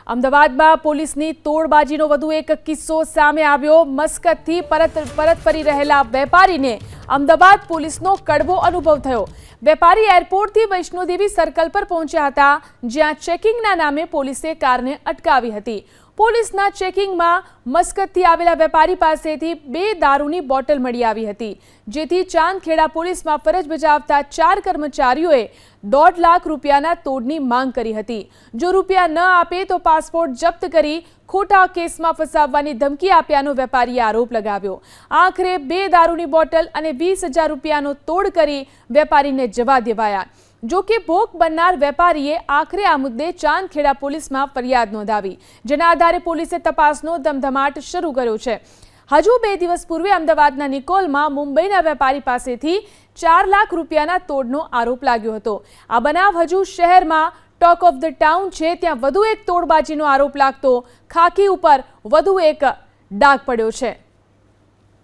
અમદાવાદમાં પોલીસની તોડબાજીનો વધુ એક કિસ્સો સામે આવ્યો। મસ્કતથી પરત ફરી રહેલા વેપારીને અમદાવાદ પોલીસનો કડવો અનુભવ થયો। વેપારી એરપોર્ટથી વૈષ્ણોદેવી સર્કલ પર પહોંચ્યા હતા, જ્યાં ચેકિંગના નામે પોલીસે કારને અટકાવી હતી। પોલીસના ચેકિંગમાં મસ્કતથી આવેલા વેપારી પાસેથી 2 દારૂની બોટલ મળી આવી હતી, જેથી ચાંદખેડા પોલીસમાં ફરજ બજાવતા 4 કર્મચારીઓએ 1.5 લાખ રૂપિયાના તોડની માંગ કરી હતી। જો રૂપિયા ન આપે તો પાસપોર્ટ જપ્ત કરી ખોટા કેસમાં ફસાવવાની ધમકી આપ્યાનો વેપારીએ આરોપ લગાવ્યો। આખરે 2 દારૂની બોટલ અને 20,000 રૂપિયાનો તોડ કરી વેપારીને જવા દેવાયા। જો કે ભોગ બનનાર વેપારીએ આખરે આ મુદ્દે ચાંદખેડા પોલીસમાં ફરિયાદ નોંધાવી, જેના આધારે પોલીસે તપાસનો ધમધમાટ શરૂ કર્યો છે। હજુ 2 દિવસ પૂર્વે અમદાવાદના નિકોલમાં મુંબઈના વેપારી પાસેથી 4 લાખ રૂપિયાના તોડનો આરોપ લાગ્યો હતો। આ બનાવ હજુ શહેરમાં ટોક ઓફ ધ ટાઉન છે। ત્યાં વધુ એક તોડબાજીનો આરોપ લાગતો ખાકી ઉપર વધુ એક ડાઘ પડ્યો છે।